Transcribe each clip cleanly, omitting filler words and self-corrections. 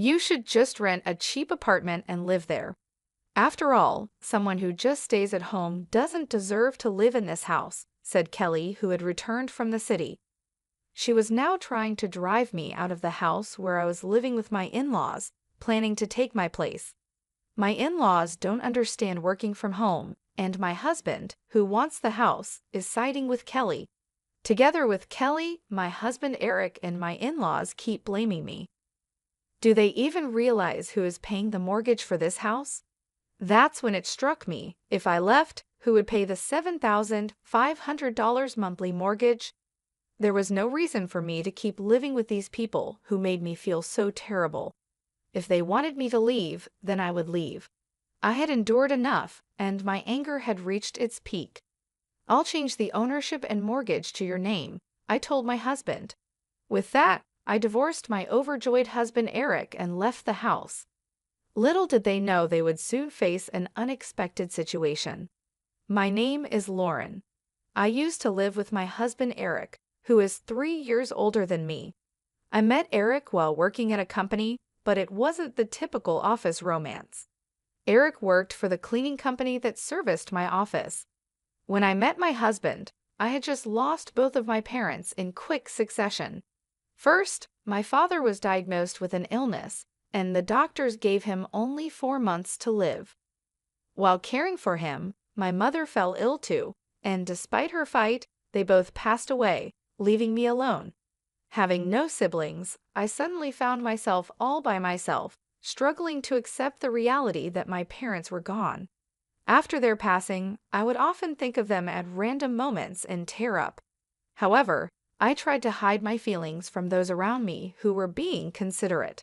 You should just rent a cheap apartment and live there. After all, someone who just stays at home doesn't deserve to live in this house, said Kelly, who had returned from the city. She was now trying to drive me out of the house where I was living with my in-laws, planning to take my place. My in-laws don't understand working from home, and my husband, who wants the house, is siding with Kelly. Together with Kelly, my husband Eric, and my in-laws keep blaming me. Do they even realize who is paying the mortgage for this house? That's when it struck me, if I left, who would pay the $7,500 monthly mortgage? There was no reason for me to keep living with these people who made me feel so terrible. If they wanted me to leave, then I would leave. I had endured enough, and my anger had reached its peak. I'll change the ownership and mortgage to your name, I told my husband. With that, I divorced my overjoyed husband Eric and left the house. Little did they know they would soon face an unexpected situation. My name is Lauren. I used to live with my husband Eric, who is 3 years older than me. I met Eric while working at a company, but it wasn't the typical office romance. Eric worked for the cleaning company that serviced my office. When I met my husband, I had just lost both of my parents in quick succession. First, my father was diagnosed with an illness, and the doctors gave him only 4 months to live. While caring for him, my mother fell ill too, and despite her fight, they both passed away, leaving me alone. Having no siblings, I suddenly found myself all by myself, struggling to accept the reality that my parents were gone. After their passing, I would often think of them at random moments and tear up. However, I tried to hide my feelings from those around me who were being considerate.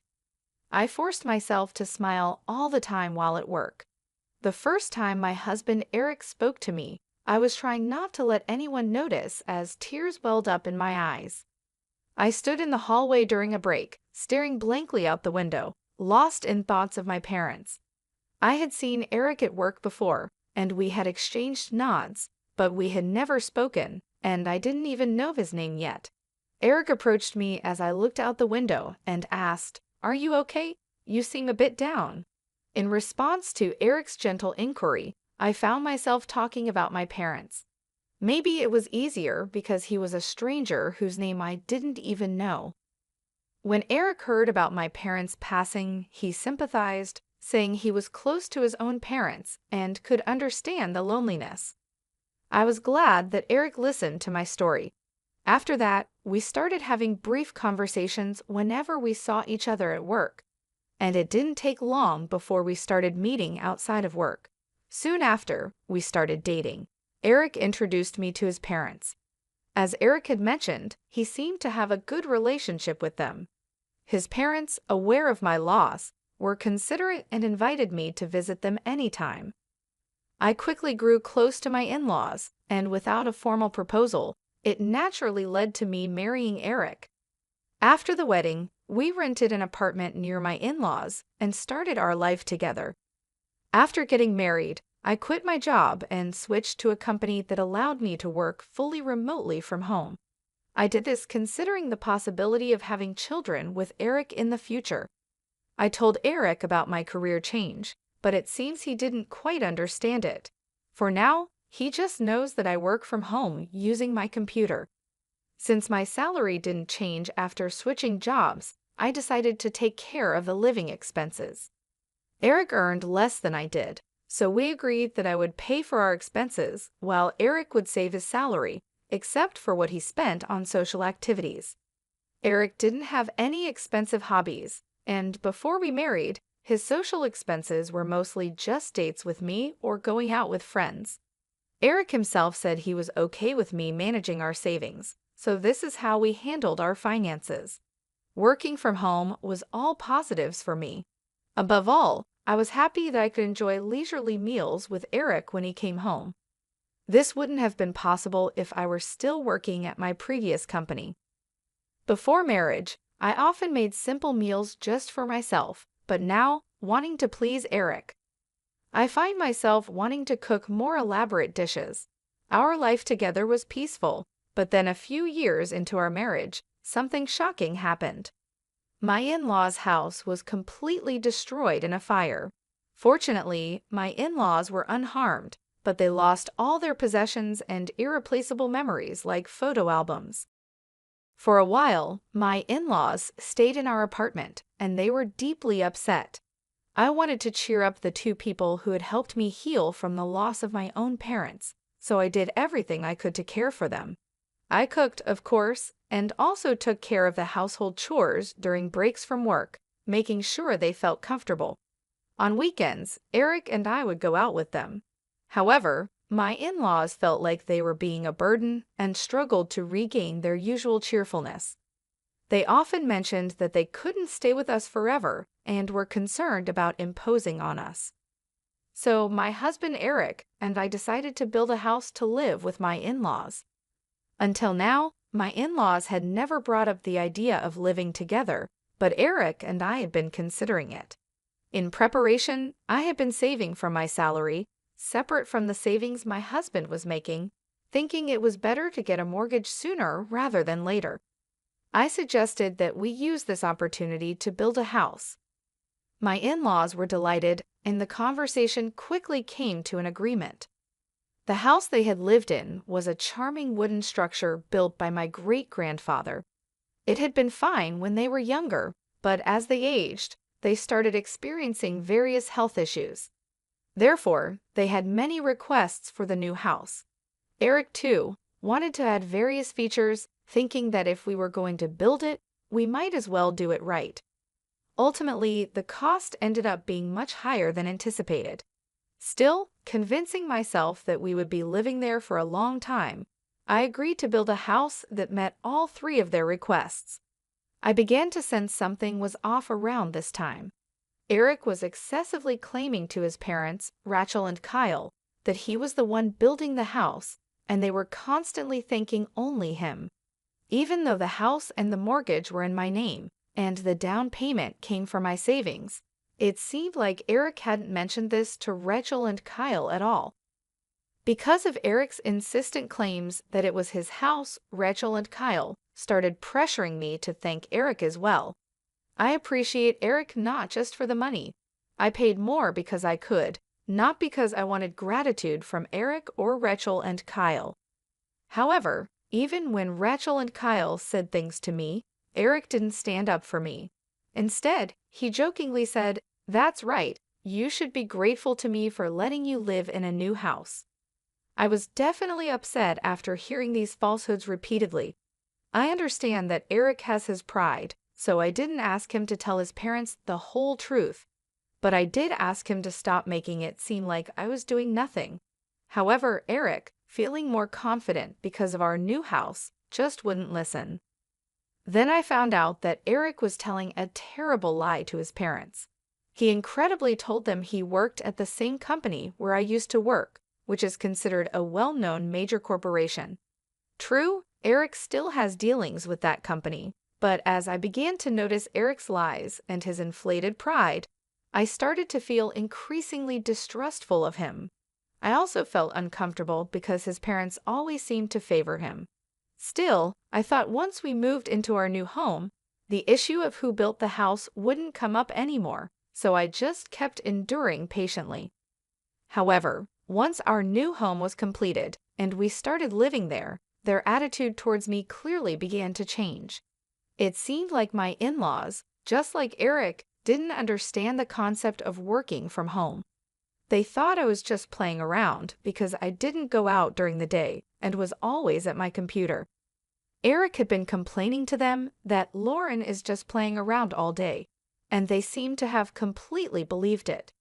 I forced myself to smile all the time while at work. The first time my husband Eric spoke to me, I was trying not to let anyone notice as tears welled up in my eyes. I stood in the hallway during a break, staring blankly out the window, lost in thoughts of my parents. I had seen Eric at work before, and we had exchanged nods, but we had never spoken, and I didn't even know his name yet. Eric approached me as I looked out the window and asked, "Are you okay? You seem a bit down." In response to Eric's gentle inquiry, I found myself talking about my parents. Maybe it was easier because he was a stranger whose name I didn't even know. When Eric heard about my parents' passing, he sympathized, saying he was close to his own parents and could understand the loneliness. I was glad that Eric listened to my story. After that, we started having brief conversations whenever we saw each other at work, and it didn't take long before we started meeting outside of work. Soon after, we started dating. Eric introduced me to his parents. As Eric had mentioned, he seemed to have a good relationship with them. His parents, aware of my loss, were considerate and invited me to visit them anytime. I quickly grew close to my in-laws, and without a formal proposal, it naturally led to me marrying Eric. After the wedding, we rented an apartment near my in-laws and started our life together. After getting married, I quit my job and switched to a company that allowed me to work fully remotely from home. I did this considering the possibility of having children with Eric in the future. I told Eric about my career change, but it seems he didn't quite understand it. For now, he just knows that I work from home using my computer. Since my salary didn't change after switching jobs, I decided to take care of the living expenses. Eric earned less than I did, so we agreed that I would pay for our expenses while Eric would save his salary, except for what he spent on social activities. Eric didn't have any expensive hobbies, and before we married, his social expenses were mostly just dates with me or going out with friends. Eric himself said he was okay with me managing our savings, so this is how we handled our finances. Working from home was all positives for me. Above all, I was happy that I could enjoy leisurely meals with Eric when he came home. This wouldn't have been possible if I were still working at my previous company. Before marriage, I often made simple meals just for myself, but now, wanting to please Eric, I find myself wanting to cook more elaborate dishes. Our life together was peaceful, but then a few years into our marriage, something shocking happened. My in-laws' house was completely destroyed in a fire. Fortunately, my in-laws were unharmed, but they lost all their possessions and irreplaceable memories like photo albums. For a while, my in-laws stayed in our apartment, and they were deeply upset. I wanted to cheer up the two people who had helped me heal from the loss of my own parents, so I did everything I could to care for them. I cooked, of course, and also took care of the household chores during breaks from work, making sure they felt comfortable. On weekends, Eric and I would go out with them. However, my in-laws felt like they were being a burden and struggled to regain their usual cheerfulness. They often mentioned that they couldn't stay with us forever and were concerned about imposing on us. So my husband Eric and I decided to build a house to live with my in-laws. Until now, my in-laws had never brought up the idea of living together, but Eric and I had been considering it. In preparation, I had been saving from my salary, separate from the savings my husband was making, thinking it was better to get a mortgage sooner rather than later. I suggested that we use this opportunity to build a house. My in-laws were delighted, and the conversation quickly came to an agreement. The house they had lived in was a charming wooden structure built by my great-grandfather. It had been fine when they were younger, but as they aged, they started experiencing various health issues. Therefore, they had many requests for the new house. Eric, too, wanted to add various features, thinking that if we were going to build it, we might as well do it right. Ultimately, the cost ended up being much higher than anticipated. Still, convincing myself that we would be living there for a long time, I agreed to build a house that met all three of their requests. I began to sense something was off around this time. Eric was excessively claiming to his parents, Rachel and Kyle, that he was the one building the house, and they were constantly thanking only him. Even though the house and the mortgage were in my name, and the down payment came from my savings, it seemed like Eric hadn't mentioned this to Rachel and Kyle at all. Because of Eric's insistent claims that it was his house, Rachel and Kyle started pressuring me to thank Eric as well. I appreciate Eric not just for the money. I paid more because I could, not because I wanted gratitude from Eric or Rachel and Kyle. However, even when Rachel and Kyle said things to me, Eric didn't stand up for me. Instead, he jokingly said, "That's right, you should be grateful to me for letting you live in a new house." I was definitely upset after hearing these falsehoods repeatedly. I understand that Eric has his pride, so I didn't ask him to tell his parents the whole truth, but I did ask him to stop making it seem like I was doing nothing. However, Eric, feeling more confident because of our new house, just wouldn't listen. Then I found out that Eric was telling a terrible lie to his parents. He incredibly told them he worked at the same company where I used to work, which is considered a well-known major corporation. True, Eric still has dealings with that company, but as I began to notice Eric's lies and his inflated pride, I started to feel increasingly distrustful of him. I also felt uncomfortable because his parents always seemed to favor him. Still, I thought once we moved into our new home, the issue of who built the house wouldn't come up anymore, so I just kept enduring patiently. However, once our new home was completed and we started living there, their attitude towards me clearly began to change. It seemed like my in-laws, just like Eric, didn't understand the concept of working from home. They thought I was just playing around because I didn't go out during the day and was always at my computer. Eric had been complaining to them that Lauren is just playing around all day, and they seemed to have completely believed it.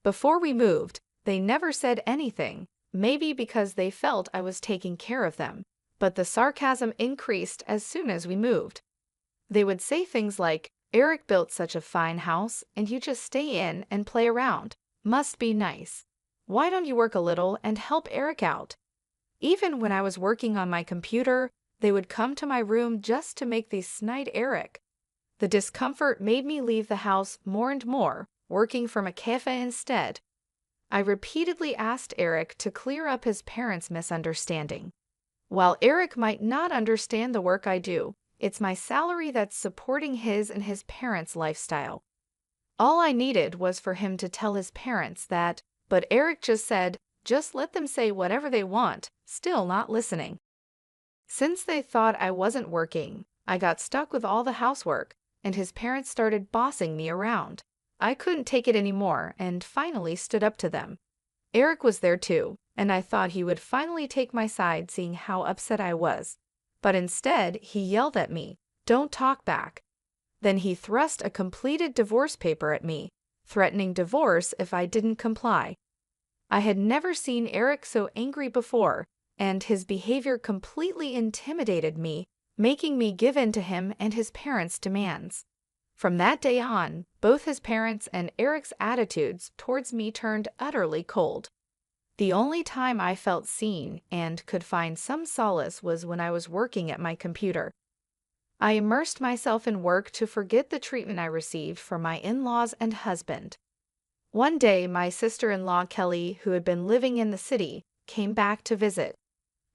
Before we moved, they never said anything, maybe because they felt I was taking care of them, but the sarcasm increased as soon as we moved. They would say things like, "Eric built such a fine house, and you just stay in and play around. Must be nice. Why don't you work a little and help Eric out?" Even when I was working on my computer, they would come to my room just to make these snide Eric. The discomfort made me leave the house more and more, working from a cafe instead. I repeatedly asked Eric to clear up his parents' misunderstanding. While Eric might not understand the work I do, It's my salary that's supporting his and his parents' lifestyle. All I needed was for him to tell his parents that, but Eric just said, just let them say whatever they want, still not listening. Since they thought I wasn't working, I got stuck with all the housework, and his parents started bossing me around. I couldn't take it anymore and finally stood up to them. Eric was there too, and I thought he would finally take my side seeing how upset I was. But instead, he yelled at me, "Don't talk back." Then he thrust a completed divorce paper at me, threatening divorce if I didn't comply. I had never seen Eric so angry before, and his behavior completely intimidated me, making me give in to him and his parents' demands. From that day on, both his parents and Eric's attitudes towards me turned utterly cold. The only time I felt seen and could find some solace was when I was working at my computer. I immersed myself in work to forget the treatment I received from my in-laws and husband. One day, my sister-in-law Kelly, who had been living in the city, came back to visit.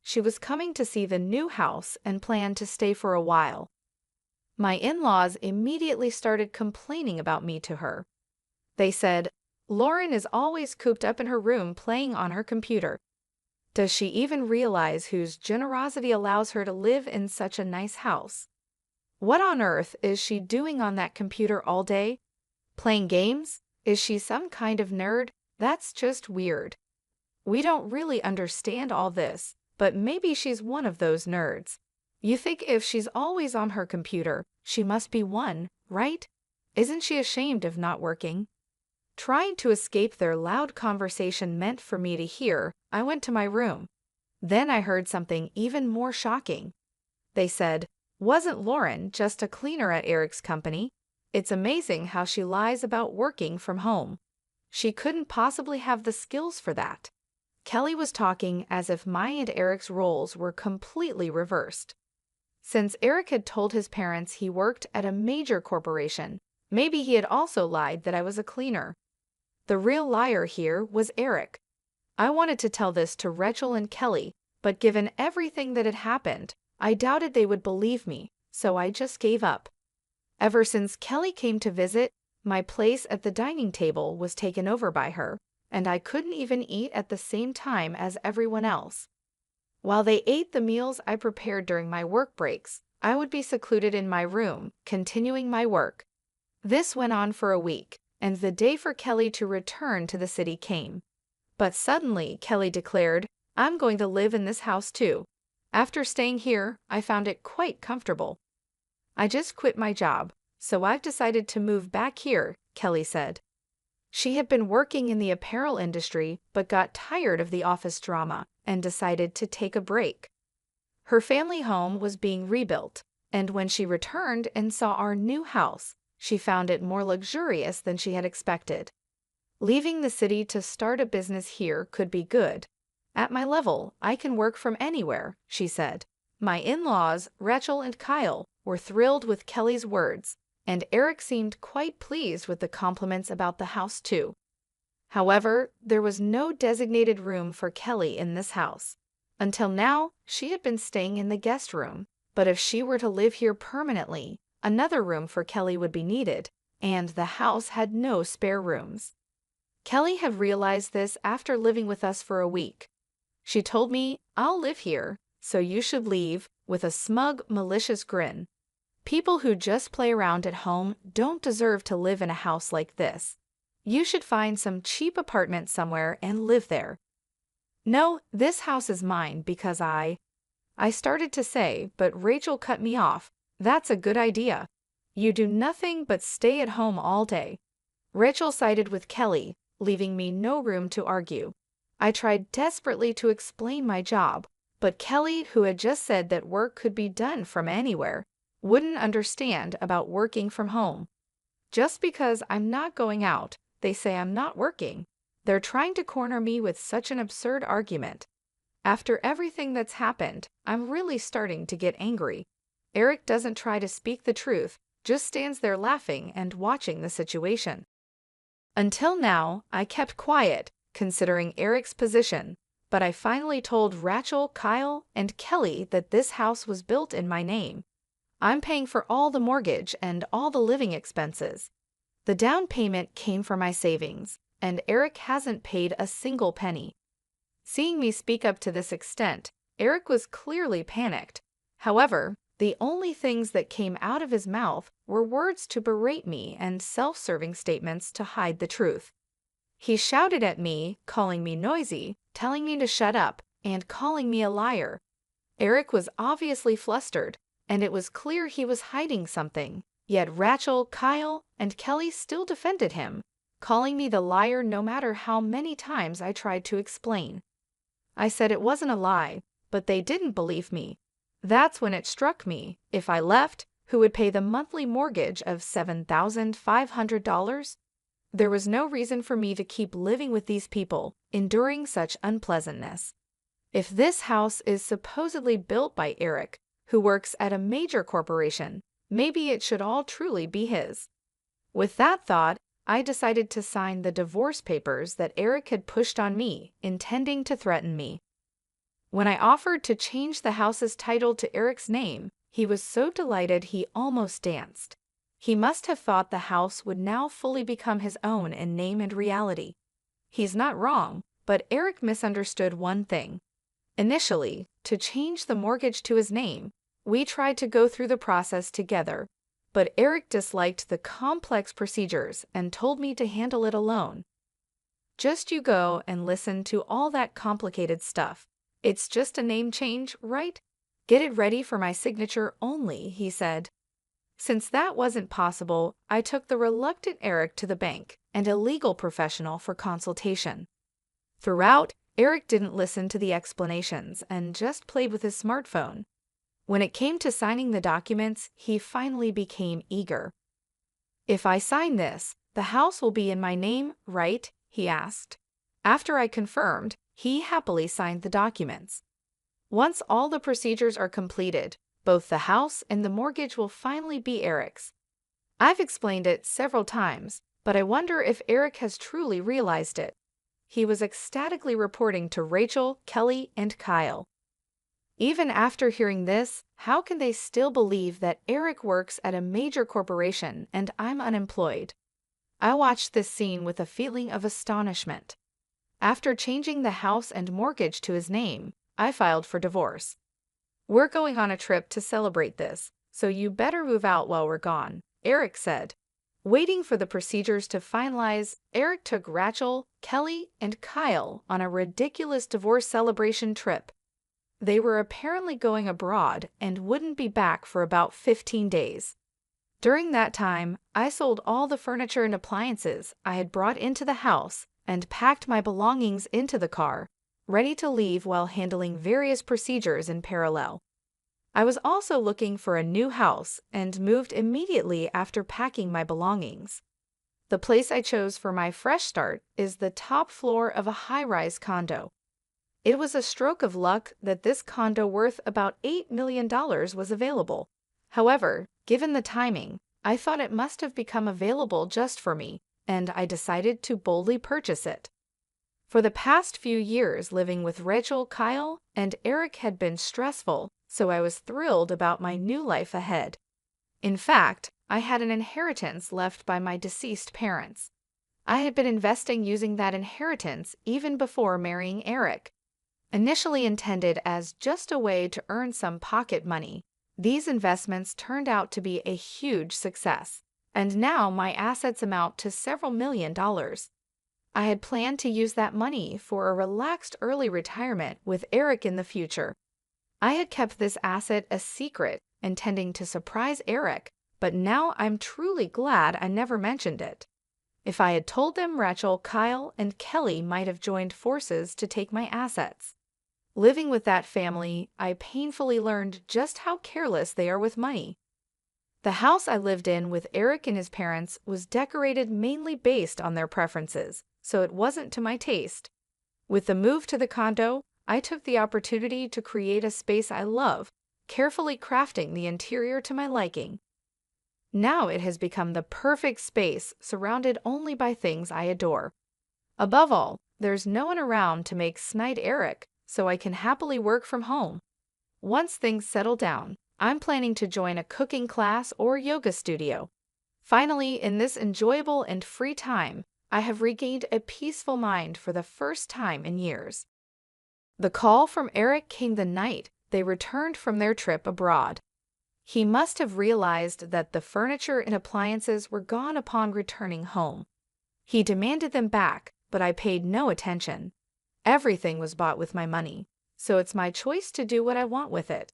She was coming to see the new house and planned to stay for a while. My in-laws immediately started complaining about me to her. They said, "Lauren is always cooped up in her room playing on her computer. Does she even realize whose generosity allows her to live in such a nice house? What on earth is she doing on that computer all day? Playing games? Is she some kind of nerd? That's just weird. We don't really understand all this, but maybe she's one of those nerds. You think if she's always on her computer, she must be one, right? Isn't she ashamed of not working?" Trying to escape their loud conversation meant for me to hear, I went to my room. Then I heard something even more shocking. They said, "Wasn't Lauren just a cleaner at Eric's company? It's amazing how she lies about working from home. She couldn't possibly have the skills for that." Kelly was talking as if my and Eric's roles were completely reversed. Since Eric had told his parents he worked at a major corporation, maybe he had also lied that I was a cleaner. The real liar here was Eric. I wanted to tell this to Rachel and Kelly, but given everything that had happened, I doubted they would believe me, so I just gave up. Ever since Kelly came to visit, my place at the dining table was taken over by her, and I couldn't even eat at the same time as everyone else. While they ate the meals I prepared during my work breaks, I would be secluded in my room, continuing my work. This went on for a week, and the day for Kelly to return to the city came. But suddenly, Kelly declared, "I'm going to live in this house too. After staying here, I found it quite comfortable. I just quit my job, so I've decided to move back here," Kelly said. She had been working in the apparel industry but got tired of the office drama and decided to take a break. Her family home was being rebuilt, and when she returned and saw our new house, she found it more luxurious than she had expected. Leaving the city to start a business here could be good. "At my level, I can work from anywhere," she said. My in-laws, Rachel and Kyle, were thrilled with Kelly's words, and Eric seemed quite pleased with the compliments about the house too. However, there was no designated room for Kelly in this house. Until now, she had been staying in the guest room, but if she were to live here permanently, another room for Kelly would be needed, and the house had no spare rooms. Kelly had realized this after living with us for a week. She told me, "I'll live here, so you should leave," with a smug, malicious grin. People who just play around at home don't deserve to live in a house like this. You should find some cheap apartment somewhere and live there. "No, this house is mine because I started to say, but Rachel cut me off. "That's a good idea. You do nothing but stay at home all day." Rachel sided with Kelly, leaving me no room to argue. I tried desperately to explain my job, but Kelly, who had just said that work could be done from anywhere, wouldn't understand about working from home. Just because I'm not going out, they say I'm not working. They're trying to corner me with such an absurd argument. After everything that's happened, I'm really starting to get angry. Eric doesn't try to speak the truth, just stands there laughing and watching the situation. Until now, I kept quiet, considering Eric's position, but I finally told Rachel, Kyle, and Kelly that this house was built in my name. I'm paying for all the mortgage and all the living expenses. The down payment came from my savings, and Eric hasn't paid a single penny. Seeing me speak up to this extent, Eric was clearly panicked. However, the only things that came out of his mouth were words to berate me and self-serving statements to hide the truth. He shouted at me, calling me noisy, telling me to shut up, and calling me a liar. Eric was obviously flustered, and it was clear he was hiding something. Yet Rachel, Kyle, and Kelly still defended him, calling me the liar no matter how many times I tried to explain. I said it wasn't a lie, but they didn't believe me. That's when it struck me, if I left, who would pay the monthly mortgage of $7,500? There was no reason for me to keep living with these people, enduring such unpleasantness. If this house is supposedly built by Eric, who works at a major corporation, maybe it should all truly be his. With that thought, I decided to sign the divorce papers that Eric had pushed on me, intending to threaten me. When I offered to change the house's title to Eric's name, he was so delighted he almost danced. He must have thought the house would now fully become his own in name and reality. He's not wrong, but Eric misunderstood one thing. Initially, to change the mortgage to his name, we tried to go through the process together, but Eric disliked the complex procedures and told me to handle it alone. Just you go and listen to all that complicated stuff. It's just a name change, right? Get it ready for my signature only, he said. Since that wasn't possible, I took the reluctant Eric to the bank and a legal professional for consultation. Throughout, Eric didn't listen to the explanations and just played with his smartphone. When it came to signing the documents, he finally became eager. "If I sign this, the house will be in my name, right?" he asked. After I confirmed, he happily signed the documents. Once all the procedures are completed, both the house and the mortgage will finally be Eric's. I've explained it several times, but I wonder if Eric has truly realized it. He was ecstatically reporting to Rachel, Kelly, and Kyle. Even after hearing this, how can they still believe that Eric works at a major corporation and I'm unemployed? I watched this scene with a feeling of astonishment. After changing the house and mortgage to his name, I filed for divorce. "We're going on a trip to celebrate this, so you better move out while we're gone," Eric said. Waiting for the procedures to finalize, Eric took Rachel, Kelly, and Kyle on a ridiculous divorce celebration trip. They were apparently going abroad and wouldn't be back for about 15 days. During that time, I sold all the furniture and appliances I had brought into the house and packed my belongings into the car, ready to leave while handling various procedures in parallel. I was also looking for a new house and moved immediately after packing my belongings. The place I chose for my fresh start is the top floor of a high-rise condo. It was a stroke of luck that this condo worth about $8 million was available. However, given the timing, I thought it must have become available just for me, and I decided to boldly purchase it. For the past few years living with Rachel, Kyle, and Eric had been stressful, so I was thrilled about my new life ahead. In fact, I had an inheritance left by my deceased parents. I had been investing using that inheritance even before marrying Eric. Initially intended as just a way to earn some pocket money, these investments turned out to be a huge success, and now my assets amount to several $1,000,000. I had planned to use that money for a relaxed early retirement with Eric in the future. I had kept this asset a secret, intending to surprise Eric, but now I'm truly glad I never mentioned it. If I had told them, Rachel, Kyle, and Kelly might have joined forces to take my assets. Living with that family, I painfully learned just how careless they are with money. The house I lived in with Eric and his parents was decorated mainly based on their preferences, so it wasn't to my taste. With the move to the condo, I took the opportunity to create a space I love, carefully crafting the interior to my liking. Now it has become the perfect space surrounded only by things I adore. Above all, there's no one around to make snide Eric, so I can happily work from home. Once things settle down, I'm planning to join a cooking class or yoga studio. Finally, in this enjoyable and free time, I have regained a peaceful mind for the first time in years. The call from Eric came the night they returned from their trip abroad. He must have realized that the furniture and appliances were gone upon returning home. He demanded them back, but I paid no attention. Everything was bought with my money, so it's my choice to do what I want with it.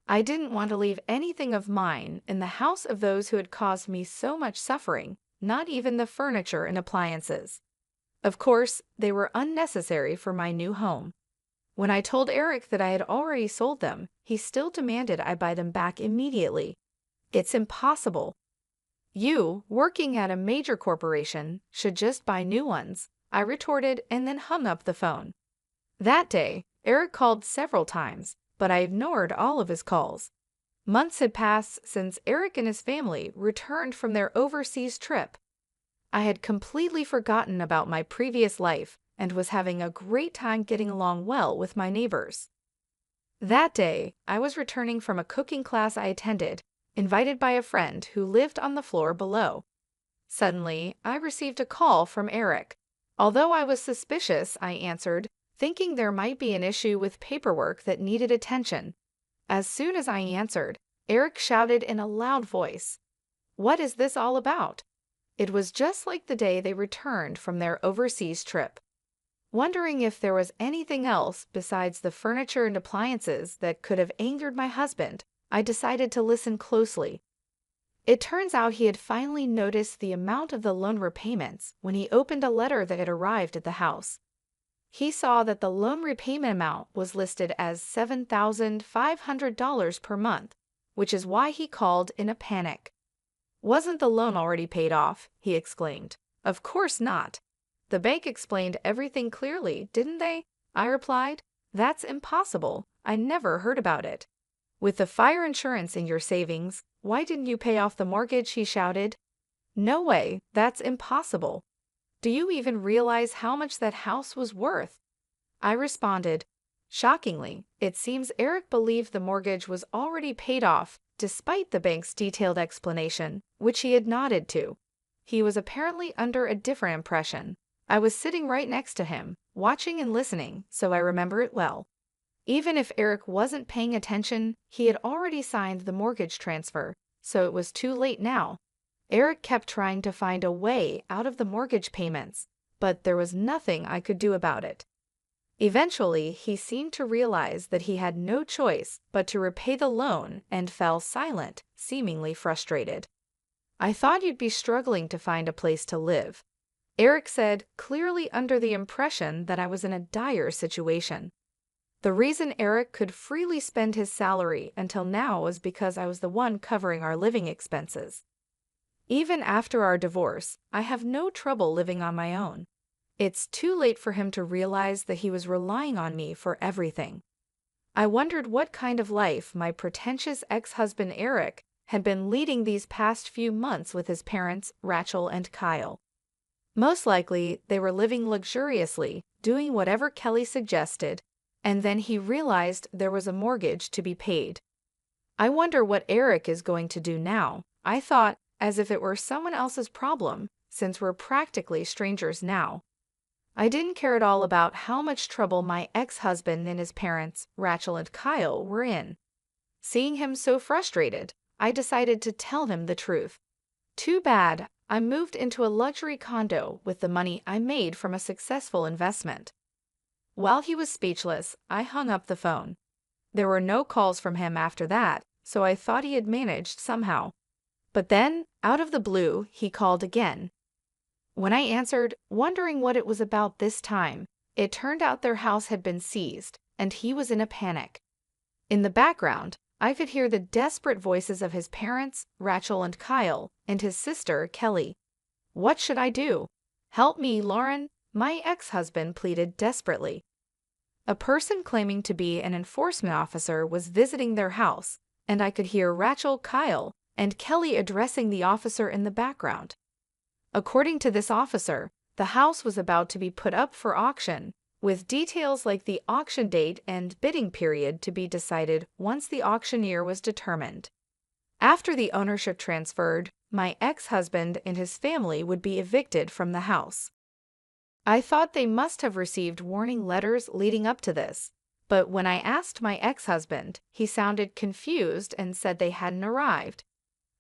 I didn't want to leave anything of mine in the house of those who had caused me so much suffering, not even the furniture and appliances. Of course, they were unnecessary for my new home. When I told Eric that I had already sold them, he still demanded I buy them back immediately. It's impossible. You, working at a major corporation, should just buy new ones, I retorted and then hung up the phone. That day, Eric called several times, but I ignored all of his calls. Months had passed since Eric and his family returned from their overseas trip. I had completely forgotten about my previous life and was having a great time getting along well with my neighbors. That day, I was returning from a cooking class I attended, invited by a friend who lived on the floor below. Suddenly, I received a call from Eric. Although I was suspicious, I answered, thinking there might be an issue with paperwork that needed attention. As soon as I answered, Eric shouted in a loud voice, "What is this all about?" It was just like the day they returned from their overseas trip. Wondering if there was anything else besides the furniture and appliances that could have angered my husband, I decided to listen closely. It turns out he had finally noticed the amount of the loan repayments when he opened a letter that had arrived at the house. He saw that the loan repayment amount was listed as $7,500 per month, which is why he called in a panic. "Wasn't the loan already paid off?" he exclaimed. "Of course not. The bank explained everything clearly, didn't they?" I replied. "That's impossible. I never heard about it." "With the fire insurance in your savings, why didn't you pay off the mortgage?" he shouted. "No way, that's impossible. Do you even realize how much that house was worth?" I responded. Shockingly, it seems Eric believed the mortgage was already paid off despite the bank's detailed explanation, which he had nodded to. He was apparently under a different impression. I was sitting right next to him, watching and listening, so I remember it well. Even if Eric wasn't paying attention, he had already signed the mortgage transfer, so it was too late now. Eric kept trying to find a way out of the mortgage payments, but there was nothing I could do about it. Eventually, he seemed to realize that he had no choice but to repay the loan and fell silent, seemingly frustrated. "I thought you'd be struggling to find a place to live," Eric said, clearly under the impression that I was in a dire situation. The reason Eric could freely spend his salary until now was because I was the one covering our living expenses. Even after our divorce, I have no trouble living on my own. It's too late for him to realize that he was relying on me for everything. I wondered what kind of life my pretentious ex-husband Eric had been leading these past few months with his parents, Rachel and Kyle. Most likely, they were living luxuriously, doing whatever Kelly suggested, and then he realized there was a mortgage to be paid. I wonder what Eric is going to do now, I thought, as if it were someone else's problem, since we're practically strangers now. I didn't care at all about how much trouble my ex-husband and his parents, Rachel and Kyle, were in. Seeing him so frustrated, I decided to tell him the truth. Too bad, I moved into a luxury condo with the money I made from a successful investment. While he was speechless, I hung up the phone. There were no calls from him after that, so I thought he had managed somehow. But then, out of the blue, he called again. When I answered, wondering what it was about this time, it turned out their house had been seized, and he was in a panic. In the background, I could hear the desperate voices of his parents, Rachel and Kyle, and his sister, Kelly. "What should I do? Help me, Lauren," my ex-husband pleaded desperately. A person claiming to be an enforcement officer was visiting their house, and I could hear Rachel, Kyle, and Kelly addressing the officer in the background. According to this officer, the house was about to be put up for auction, with details like the auction date and bidding period to be decided once the auctioneer was determined. After the ownership transferred, my ex-husband and his family would be evicted from the house. I thought they must have received warning letters leading up to this, but when I asked my ex-husband, he sounded confused and said they hadn't arrived.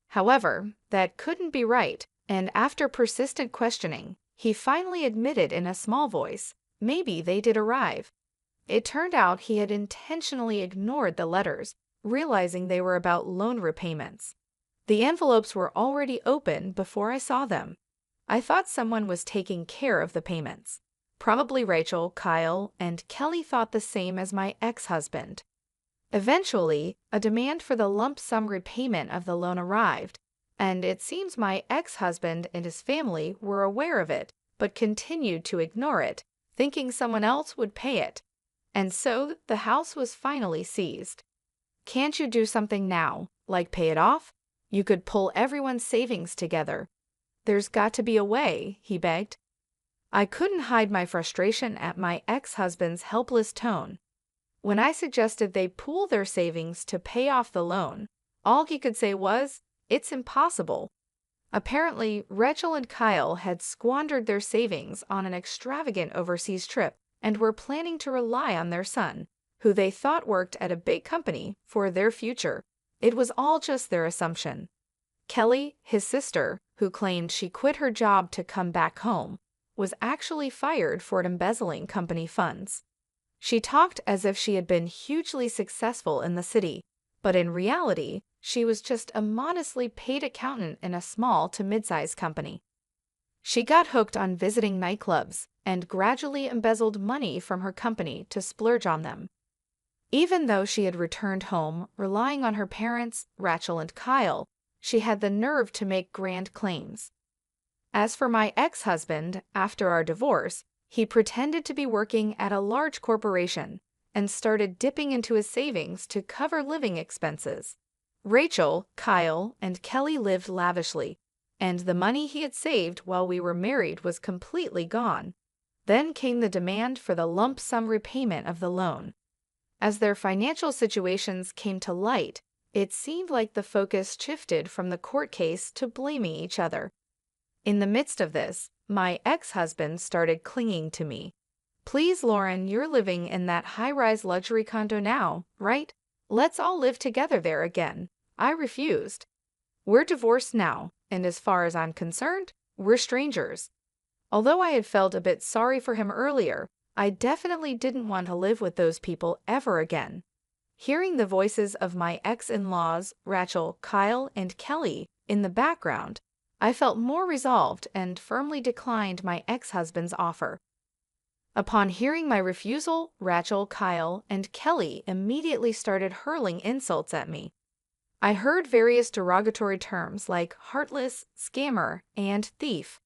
However, that couldn't be right, and after persistent questioning, he finally admitted in a small voice, maybe they did arrive. It turned out he had intentionally ignored the letters, realizing they were about loan repayments. The envelopes were already open before I saw them. I thought someone was taking care of the payments. Probably Rachel, Kyle, and Kelly thought the same as my ex-husband. Eventually, a demand for the lump sum repayment of the loan arrived, and it seems my ex-husband and his family were aware of it, but continued to ignore it, thinking someone else would pay it. And so the house was finally seized. Can't you do something now, like pay it off? You could pull everyone's savings together. There's got to be a way, he begged. I couldn't hide my frustration at my ex-husband's helpless tone. When I suggested they pool their savings to pay off the loan, all he could say was, "It's impossible." Apparently, Rachel and Kyle had squandered their savings on an extravagant overseas trip and were planning to rely on their son, who they thought worked at a big company, for their future. It was all just their assumption. Kelly, his sister, who claimed she quit her job to come back home, was actually fired for embezzling company funds. She talked as if she had been hugely successful in the city, but in reality, she was just a modestly paid accountant in a small to mid-sized company. She got hooked on visiting nightclubs and gradually embezzled money from her company to splurge on them. Even though she had returned home, relying on her parents, Rachel and Kyle, she had the nerve to make grand claims. As for my ex-husband, after our divorce, he pretended to be working at a large corporation and started dipping into his savings to cover living expenses. Rachel, Kyle, and Kelly lived lavishly, and the money he had saved while we were married was completely gone. Then came the demand for the lump sum repayment of the loan. As their financial situations came to light, it seemed like the focus shifted from the court case to blaming each other. In the midst of this, my ex-husband started clinging to me. "Please, Lauren, you're living in that high-rise luxury condo now, right? Let's all live together there again." I refused. "We're divorced now, and as far as I'm concerned, we're strangers." Although I had felt a bit sorry for him earlier, I definitely didn't want to live with those people ever again. Hearing the voices of my ex-in-laws, Rachel, Kyle, and Kelly, in the background, I felt more resolved and firmly declined my ex-husband's offer. Upon hearing my refusal, Rachel, Kyle, and Kelly immediately started hurling insults at me. I heard various derogatory terms like heartless, scammer, and thief.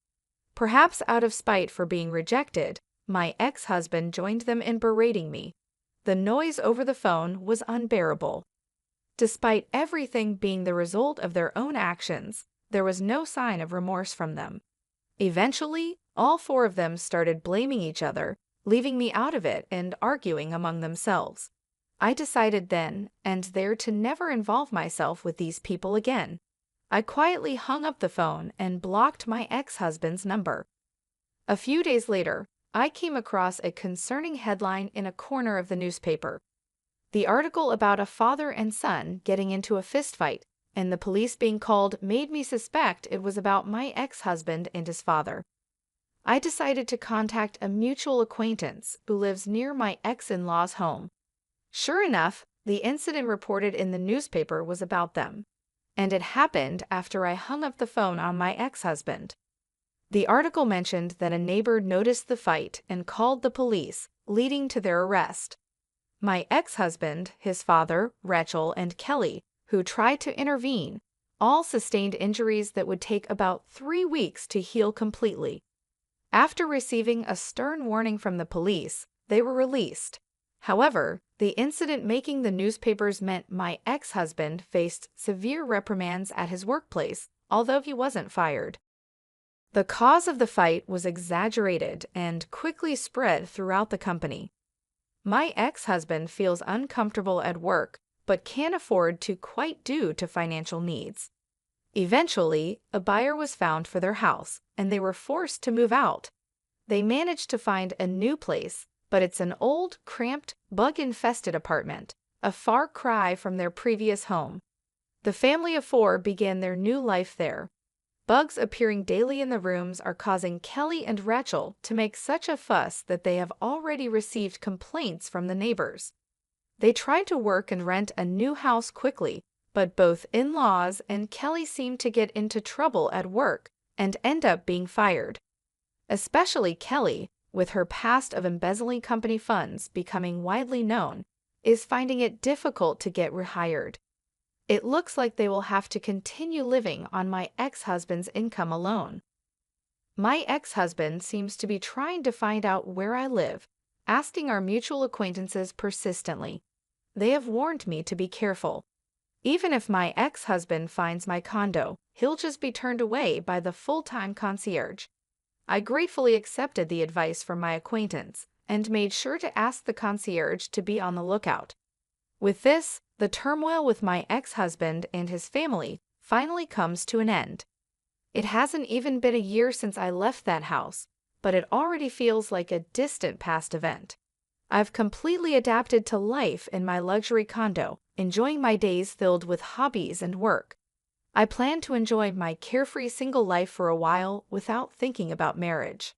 Perhaps out of spite for being rejected, my ex-husband joined them in berating me. The noise over the phone was unbearable. Despite everything being the result of their own actions, there was no sign of remorse from them. Eventually, all four of them started blaming each other, leaving me out of it and arguing among themselves. I decided then and there to never involve myself with these people again. I quietly hung up the phone and blocked my ex-husband's number. A few days later, I came across a concerning headline in a corner of the newspaper. The article about a father and son getting into a fistfight and the police being called made me suspect it was about my ex-husband and his father. I decided to contact a mutual acquaintance who lives near my ex-in-law's home. Sure enough, the incident reported in the newspaper was about them, and it happened after I hung up the phone on my ex-husband. The article mentioned that a neighbor noticed the fight and called the police, leading to their arrest. My ex-husband, his father, Rachel, and Kelly, who tried to intervene, all sustained injuries that would take about 3 weeks to heal completely. After receiving a stern warning from the police, they were released. However, the incident making the newspapers meant my ex-husband faced severe reprimands at his workplace, although he wasn't fired. The cause of the fight was exaggerated and quickly spread throughout the company. My ex-husband feels uncomfortable at work but can't afford to quite due to financial needs. Eventually, a buyer was found for their house, and they were forced to move out. They managed to find a new place, but it's an old, cramped, bug-infested apartment, a far cry from their previous home. The family of four began their new life there. Bugs appearing daily in the rooms are causing Kelly and Rachel to make such a fuss that they have already received complaints from the neighbors. They tried to work and rent a new house quickly, but both in-laws and Kelly seem to get into trouble at work and end up being fired. Especially Kelly, with her past of embezzling company funds becoming widely known, is finding it difficult to get rehired. It looks like they will have to continue living on my ex-husband's income alone. My ex-husband seems to be trying to find out where I live, asking our mutual acquaintances persistently. They have warned me to be careful. Even if my ex-husband finds my condo, he'll just be turned away by the full-time concierge. I gratefully accepted the advice from my acquaintance and made sure to ask the concierge to be on the lookout. With this, the turmoil with my ex-husband and his family finally comes to an end. It hasn't even been a year since I left that house, but it already feels like a distant past event. I've completely adapted to life in my luxury condo, enjoying my days filled with hobbies and work. I plan to enjoy my carefree single life for a while without thinking about marriage.